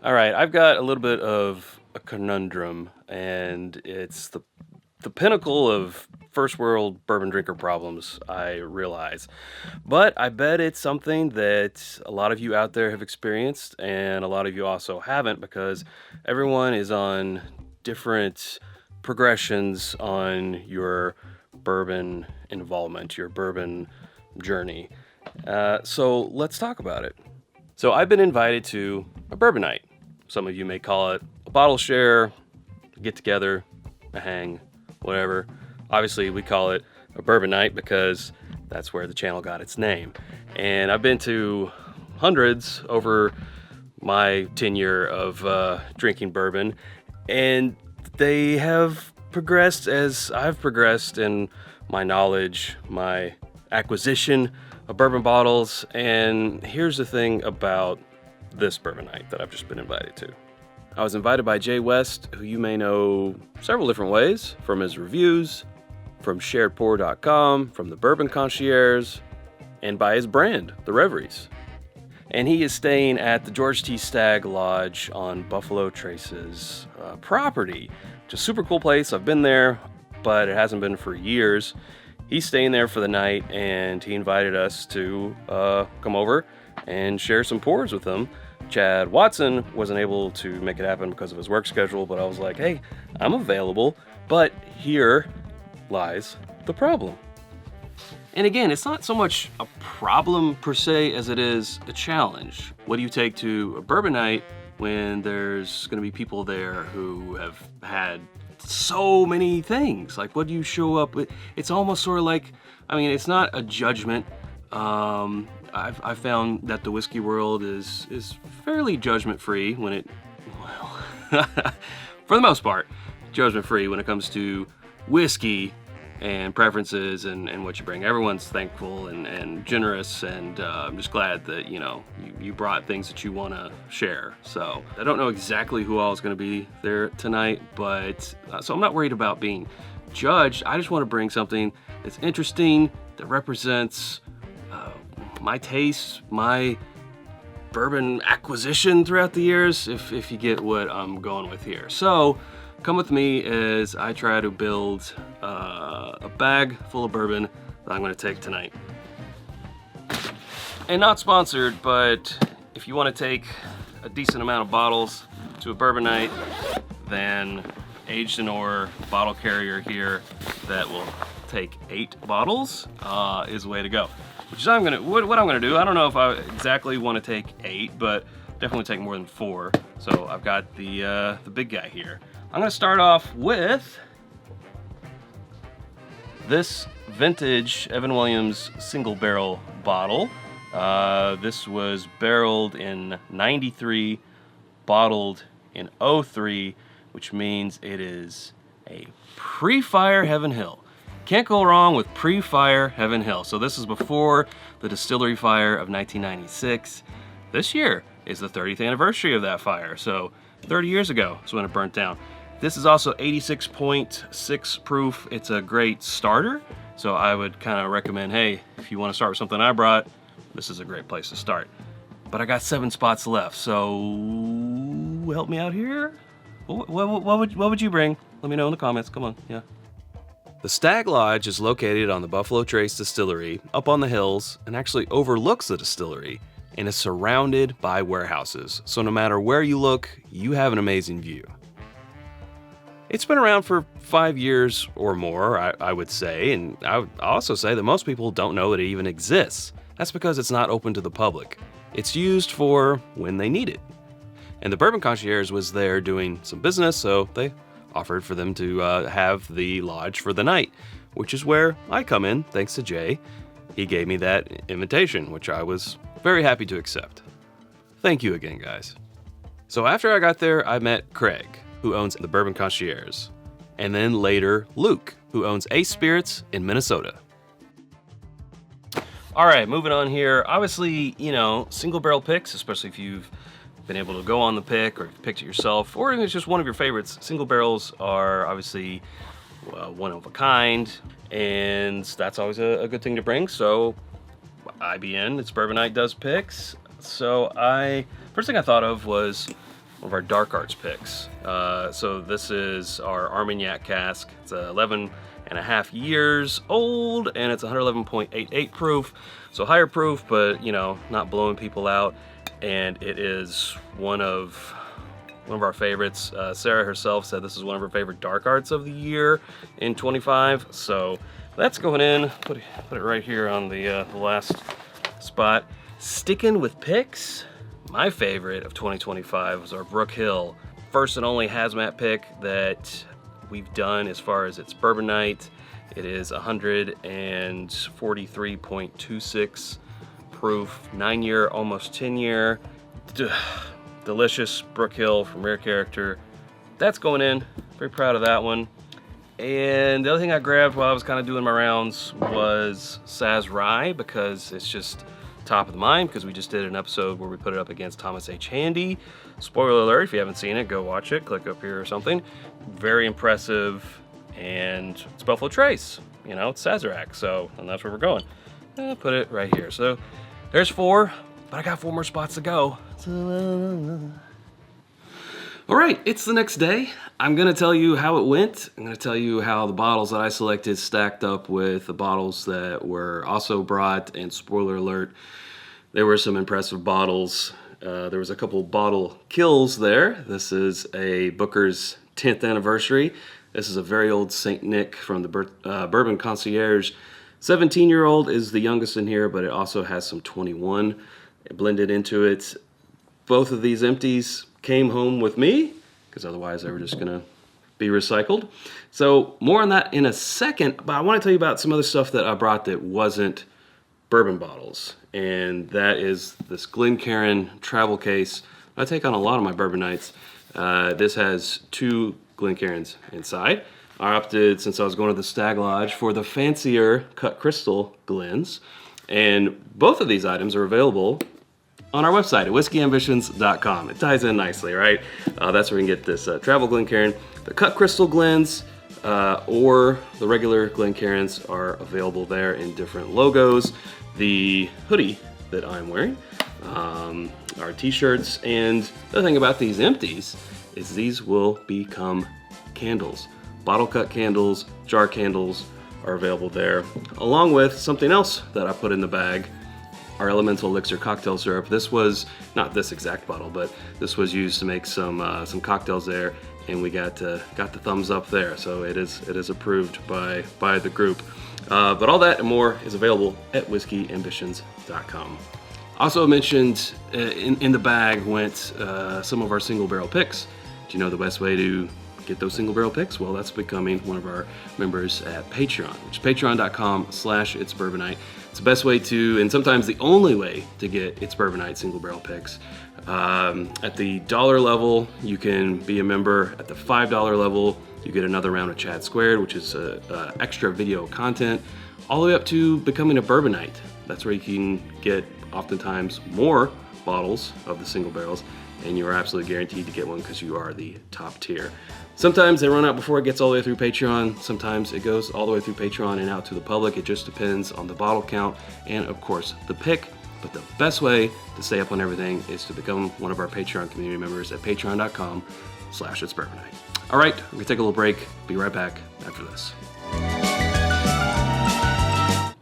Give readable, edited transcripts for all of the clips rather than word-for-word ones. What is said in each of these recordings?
All right, I've got a little bit of a conundrum, and it's the pinnacle of first world bourbon drinker problems, I realize. But I bet it's something that a lot of you out there have experienced, and a lot of you also haven't, because everyone is on different progressions on your bourbon involvement, your bourbon journey. So let's talk about it. So I've been invited to a bourbon night. Some of you may call it a bottle share, a get together, a hang, whatever. Obviously, we call it a bourbon night because that's where the channel got its name. And I've been to hundreds over my tenure of drinking bourbon, and they have progressed as I've progressed in my knowledge, my acquisition of bourbon bottles. And here's the thing about this bourbon night that I've just been invited to. I was invited by Jay West, who you may know several different ways, from his reviews, from sharedpour.com, from the Bourbon Concierge, and by his brand, the Reveries. And he is staying at the George T. Stagg Lodge on Buffalo Trace's property. Just a super cool place. I've been there, but it hasn't been for years. He's staying there for the night, and he invited us to come over and share some pours with him. Chad Watson wasn't able to make it happen because of his work schedule, but I was like, hey, I'm available. But here lies the problem. And again, it's not so much a problem per se as it is a challenge. What do you take to a bourbon night when there's going to be people there who have had so many things? Like, what do you show up with? It's almost sort of like, I mean, it's not a judgment. I've found that the whiskey world is fairly judgment-free when it, well, for the most part, judgment-free when it comes to whiskey and preferences and what you bring. Everyone's thankful and generous, and I'm just glad that, you brought things that you want to share. So I don't know exactly who all is going to be there tonight, but so I'm not worried about being judged. I just want to bring something that's interesting, that represents my taste, my bourbon acquisition throughout the years, if you get what I'm going with here. So come with me as I try to build a bag full of bourbon that I'm going to take tonight. And not sponsored, but if you want to take a decent amount of bottles to a bourbon night, then Aged in Ore bottle carrier here that will take 8 bottles is the way to go. Which is what I'm gonna do. I don't know if I exactly want to take 8, but definitely take more than 4. So I've got the big guy here. I'm gonna start off with this vintage Evan Williams single barrel bottle. This was barreled in 93, bottled in 03, which means it is a pre-fire Heaven Hill. Can't go wrong with pre-fire Heaven Hill. So this is before the Distillery fire of 1996. This year is the 30th anniversary of that fire. So 30 years ago is when it burnt down. This is also 86.6 proof. It's a great starter. So I would kind of recommend, hey, if you want to start with something I brought, this is a great place to start. But I got 7 spots left, so help me out here. What would you bring? Let me know in the comments. Come on, yeah. The Stagg Lodge is located on the Buffalo Trace Distillery, up on the hills, and actually overlooks the distillery, and is surrounded by warehouses. So no matter where you look, you have an amazing view. It's been around for 5 years or more, I would say, and I would also say that most people don't know that it even exists. That's because it's not open to the public. It's used for when they need it. And the Bourbon Concierge was there doing some business, so they offered for them to have the lodge for the night, which is where I come in, thanks to Jay. He gave me that invitation, which I was very happy to accept. Thank you again, guys. So after I got there, I met Craig, who owns the Bourbon Concierge, and then later Luke, who owns Ace Spirits in Minnesota. All right, moving on here. Obviously, single barrel picks, especially if you've been able to go on the pick or if you picked it yourself, or if it's just one of your favorites, single barrels are obviously one of a kind, and that's always a good thing to bring. So IBN, it's Bourbon Night, does picks. So first thing I thought of was one of our dark arts picks. So this is our Armagnac cask. It's 11 and a half years old, and it's 111.88 proof. So higher proof, but you know, not blowing people out. And it is one of our favorites. Sarah herself said this is one of her favorite dark arts of the year in 25. So that's going in. Put it right here on the last spot. Sticking with picks, my favorite of 2025 was our Brook Hill. First and only hazmat pick that we've done as far as its Bourbon Night. It is 143.26 proof, 9-year, almost 10-year. Delicious Brook Hill from Rare Character. That's going in. Very proud of that one. And the other thing I grabbed while I was kind of doing my rounds was Saz Rye, because it's just top of the mind, because we just did an episode where we put it up against Thomas H. Handy. Spoiler alert, if you haven't seen it, go watch it. Click up here or something. Very impressive. And it's Buffalo Trace. You know, it's Sazerac. So, and that's where we're going. I'll put it right here. So there's 4, but I got 4 more spots to go. All right, it's the next day. I'm gonna tell you how it went. I'm gonna tell you how the bottles that I selected stacked up with the bottles that were also brought, and spoiler alert, there were some impressive bottles. There was a couple bottle kills there. This is a Booker's 10th anniversary. This is a very old St. Nick from the Bourbon Concierge. 17-year-old is the youngest in here, but it also has some 21 blended into it. Both of these empties came home with me, because otherwise they were just gonna be recycled. So more on that in a second, but I want to tell you about some other stuff that I brought that wasn't bourbon bottles, and that is this Glencairn travel case. I take on a lot of my bourbon nights. This has 2 Glencairns inside. I opted, since I was going to the Stagg Lodge, for the fancier cut crystal Glens, and both of these items are available on our website at whiskyambitions.com. It ties in nicely, right? That's where we can get this travel Glencairn. The cut crystal Glens or the regular Glencairns are available there in different logos. The hoodie that I'm wearing, our t-shirts, and the other thing about these empties is these will become candles. Bottle cut candles, jar candles are available there, along with something else that I put in the bag, our Elemental Elixir cocktail syrup. This was not this exact bottle, but this was used to make some cocktails there, and we got the thumbs up there. So it is approved by the group. But all that and more is available at whiskyambitions.com. Also mentioned in the bag went some of our single barrel picks. Do you know the best way to get those single barrel picks? Well, that's becoming one of our members at Patreon, which is patreon.com/itsbourbonnight. It's the best way to, and sometimes the only way to get It's Bourbon Night single barrel picks. At the $1 level, you can be a member. At the $5 level, you get another round of Chat Squared, which is extra video content, all the way up to becoming a Bourbon Night. That's where you can get oftentimes more bottles of the single barrels, and you are absolutely guaranteed to get one because you are the top tier. Sometimes they run out before it gets all the way through Patreon. Sometimes it goes all the way through Patreon and out to the public. It just depends on the bottle count and, of course, the pick. But the best way to stay up on everything is to become one of our Patreon community members at patreon.com/itsbourbonnight. All right, we're gonna take a little break. Be right back after this.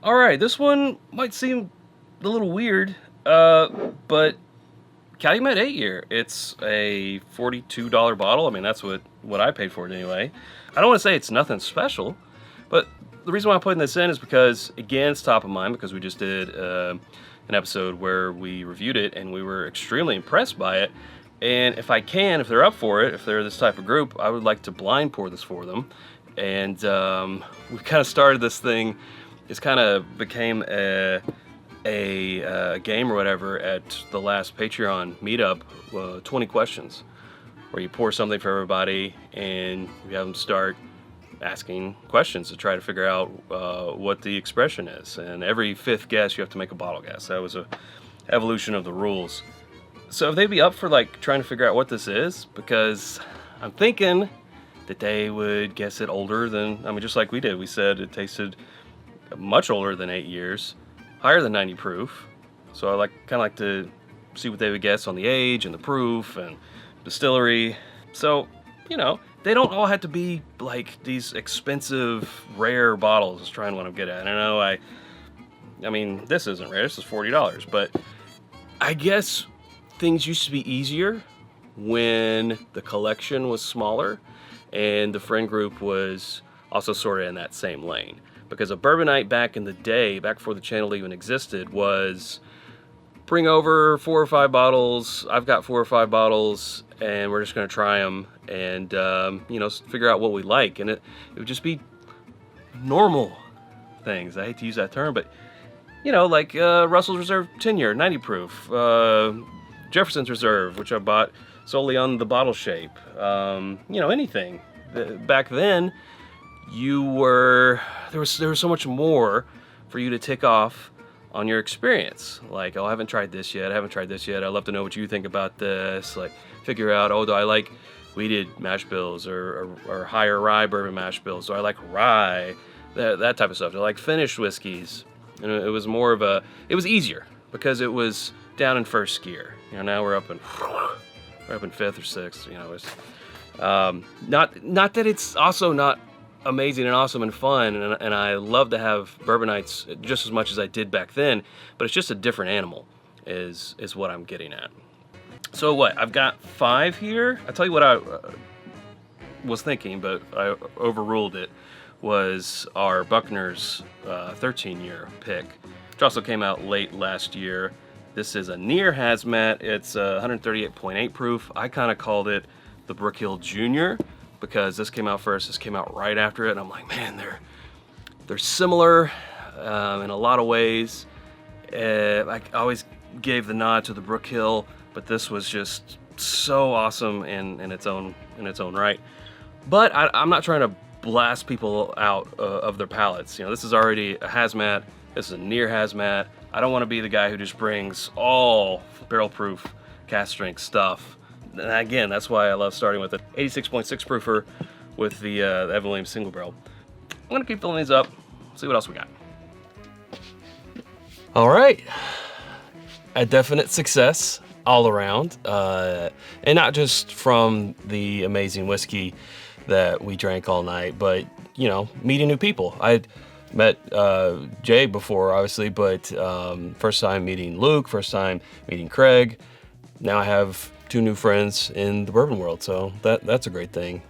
All right, this one might seem a little weird, but Calumet 8-year. It's a $42 bottle. I mean, that's what I paid for it anyway. I don't want to say it's nothing special, but the reason why I'm putting this in is because, again, it's top of mind because we just did an episode where we reviewed it and we were extremely impressed by it. And if they're up for it, if they're this type of group, I would like to blind pour this for them. And we kind of started this thing. It's kind of became a game or whatever at the last Patreon meetup, 20 questions, where you pour something for everybody and you have them start asking questions to try to figure out what the expression is. And every 5th guess, you have to make a bottle guess. That was a evolution of the rules. So if they'd be up for like trying to figure out what this is, because I'm thinking that they would guess it older than, I mean, just like we did. We said it tasted much older than 8 years. Higher than 90 proof, so I kind of like to see what they would guess on the age and the proof, and Distillery. So, they don't all have to be like these expensive, rare bottles is trying what I'm getting at. I mean, this isn't rare, this is $40, but I guess things used to be easier when the collection was smaller and the friend group was also sort of in that same lane. Because a Bourbon Night back in the day, back before the channel even existed, was bring over 4 or 5 bottles. I've got 4 or 5 bottles, and we're just gonna try them and figure out what we like. And it would just be normal things. I hate to use that term, but like Russell's Reserve 10-year, 90 proof, Jefferson's Reserve, which I bought solely on the bottle shape. Anything. Back then, there was so much more for you to tick off on your experience. Like, oh, I haven't tried this yet. I'd love to know what you think about this. Like, figure out, oh, do I like wheated mash bills or higher rye bourbon mash bills? Do I like rye? That type of stuff. Do I like finished whiskeys? And it was it was easier because it was down in first gear. Now we're up in 5th or 6th. Not that it's also not amazing and awesome and fun, and I love to have Bourbon Nights just as much as I did back then, but it's just a different animal is what I'm getting at. So what, I've got 5 here. I'll tell you what I was thinking, but I overruled it, was our Buckner's 13-year pick, which also came out late last year. This is a near hazmat. It's 138.8 proof. I kind of called it the Brook Hill Junior because this came out first. This came out right after it, and I'm like, man, they're similar in a lot of ways. I always gave the nod to the Brook Hill, but this was just so awesome in its own right. But I'm not trying to blast people out of their palates. This is already a hazmat. This is a near hazmat. I don't want to be the guy who just brings all barrel proof cask strength stuff. And again, that's why I love starting with an 86.6 proofer with the Evan Williams single barrel. I'm gonna keep filling these up, see what else we got. All right, a definite success all around, and not just from the amazing whiskey that we drank all night, but meeting new people. I'd met Jay before, obviously, but first time meeting Luke, first time meeting Craig. Now I have 2 new friends in the bourbon world, so that's a great thing.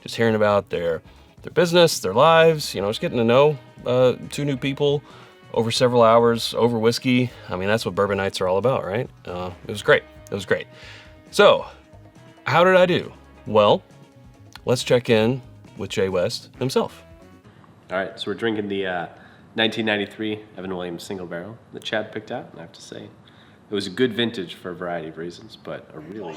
Just hearing about their business, their lives, just getting to know 2 new people over several hours over whiskey. I mean, that's what Bourbon Nights are all about, right? It was great. So, how did I do? Well, let's check in with Jay West himself. All right, so we're drinking the 1993 Evan Williams single barrel that Chad picked out, and I have to say, it was a good vintage for a variety of reasons, but a really...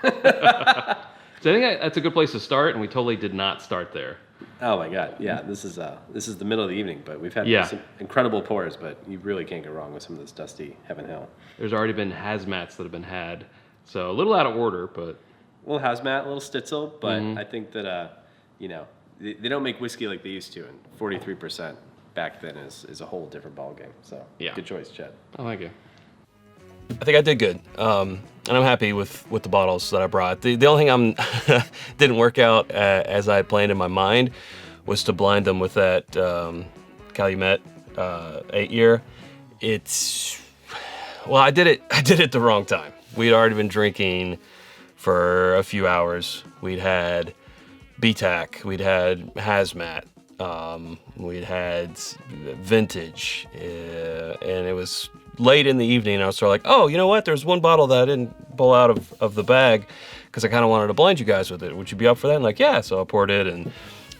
So I think that's a good place to start, and we totally did not start there. Oh my God, yeah, this is the middle of the evening, but we've had some incredible pours, but you really can't go wrong with some of this dusty Heaven Hill. There's already been hazmats that have been had, so a little out of order, but... A little hazmat, a little stitzel, but I think that, they don't make whiskey like they used to, and 43% back then is a whole different ballgame, so good choice, Chad. Oh, thank you. I think I did good, and I'm happy with the bottles that I brought. The only thing didn't work out as I had planned in my mind was to blind them with that Calumet 8-year. I did it the wrong time. We'd already been drinking for a few hours. We'd had BTAC, we'd had hazmat, we'd had vintage, and it was late in the evening. I was sort of like, oh, you know what? There's one bottle that I didn't pull out of the bag because I kind of wanted to blind you guys with it. Would you be up for that? And like, yeah. So I poured it, and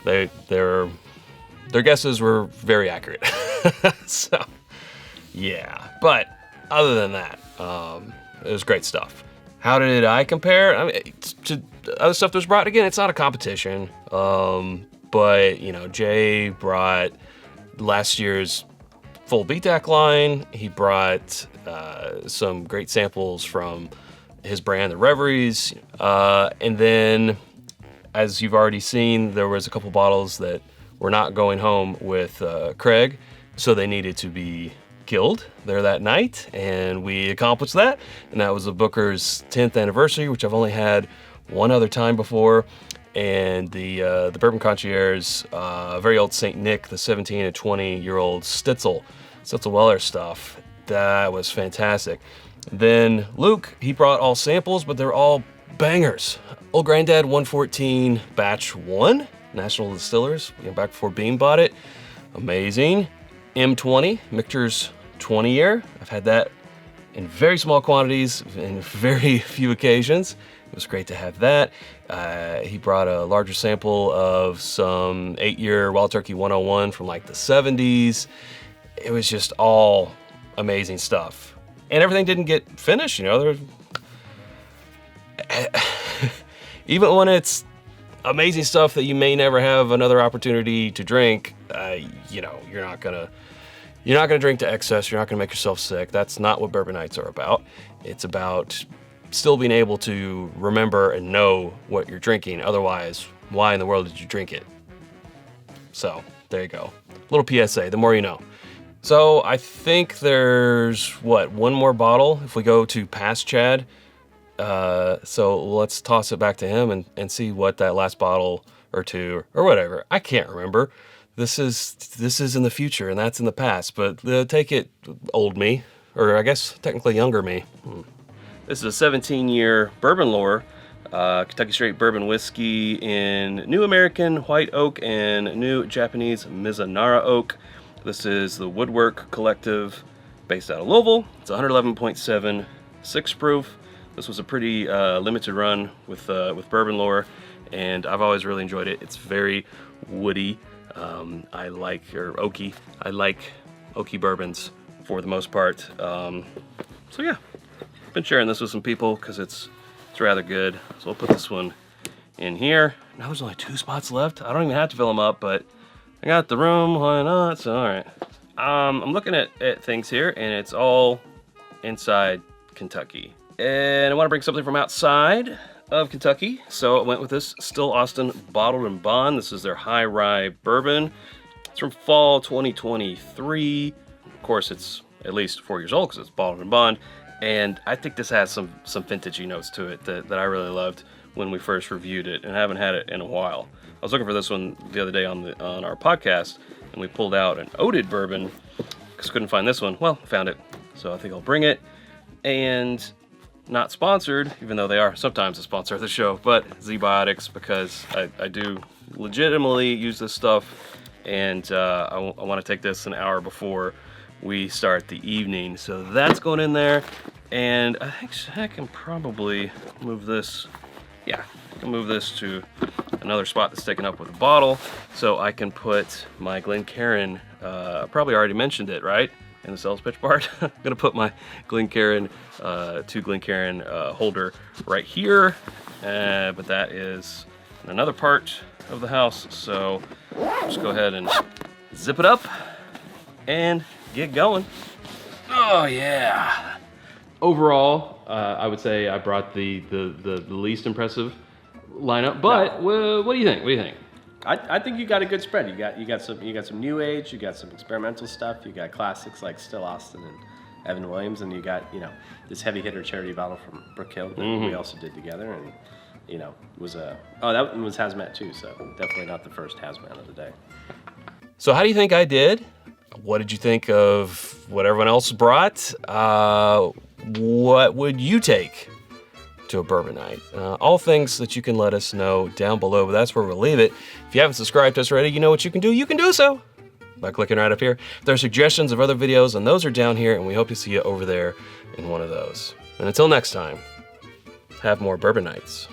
their guesses were very accurate. So, yeah. But other than that, it was great stuff. How did I compare? I mean, to other stuff that was brought. Again, it's not a competition. But Jay brought last year's full BTAC line. He brought some great samples from his brand, the Reveries. And then, as you've already seen, there was a couple bottles that were not going home with Craig, so they needed to be killed there that night, and we accomplished that. And that was the Booker's 10th anniversary, which I've only had one other time before. And the Bourbon Concierge, very old St. Nick, the 17 and 20-year-old Stitzel Weller stuff. That was fantastic. Then Luke, he brought all samples, but they're all bangers. Old Granddad 114 Batch 1, National Distillers, back before Beam bought it. Amazing. M20, Michter's 20 year. I've had that in very small quantities in very few occasions. It was great to have that. He brought a larger sample of some 8-year Wild Turkey 101 from like the 70s. It was just all amazing stuff. And everything didn't get finished, even when it's amazing stuff that you may never have another opportunity to drink, you're not gonna drink to excess. You're not gonna make yourself sick. That's not what bourbon nights are about. It's about still being able to remember and know what you're drinking. Otherwise, why in the world did you drink it? So there you go. Little PSA, the more you know. So I think there's, one more bottle if we go to past Chad. So let's toss it back to him and see what that last bottle or two or whatever. I can't remember. This is in the future and that's in the past, but take it, old me, or I guess technically younger me. This is a 17-year Bourbon Lore, Kentucky Straight Bourbon Whiskey in New American White Oak and New Japanese Mizunara Oak. This is the Woodwork Collective based out of Louisville. It's 111.7 6 proof. This was a pretty limited run with Bourbon Lore, and I've always really enjoyed it. It's very woody. Oaky. I like oaky bourbons for the most part. So yeah. Been sharing this with some people because it's rather good. So we'll put this one in here. Now there's only 2 spots left. I don't even have to fill them up, but I got the room, why not? So all right. I'm looking at things here, and it's all inside Kentucky. And I want to bring something from outside of Kentucky, so I went with this Still Austin Bottled and Bond. This is their High Rye Bourbon. It's from fall 2023. Of course, it's at least 4 years old because it's bottled and bond. And I think this has some vintagey notes to it that I really loved when we first reviewed it, and I haven't had it in a while. I was looking for this one the other day on our podcast, and we pulled out an oated bourbon because couldn't find this one. Well, found it, so I think I'll bring it. And not sponsored, even though they are sometimes a sponsor of the show, but ZBiotics, because I do legitimately use this stuff, and I want to take this an hour before we start the evening. So that's going in there, and I think I can probably move this. Yeah, I can move this to another spot that's taken up with a bottle, so I can put my Glencairn. Probably already mentioned it, right? In the sales pitch part. I'm gonna put my Glencairn, 2 Glencairn holder right here, but that is in another part of the house. So just go ahead and zip it up and get going. Oh yeah. Overall, I would say I brought the least impressive lineup, but what do you think? What do you think? I think you got a good spread. You got some new age, you got some experimental stuff, you got classics like Still Austin and Evan Williams, and you got this heavy hitter charity bottle from Brook Hill that we also did together, and that one was Hazmat too, so definitely not the first Hazmat of the day. So how do you think I did? What did you think of what everyone else brought? What would you take to a bourbon night? All things that you can let us know down below, but that's where we'll leave it. If you haven't subscribed to us already, you know what you can do. You can do so by clicking right up here. There are suggestions of other videos, and those are down here, and we hope to see you over there in one of those. And until next time, have more bourbon nights.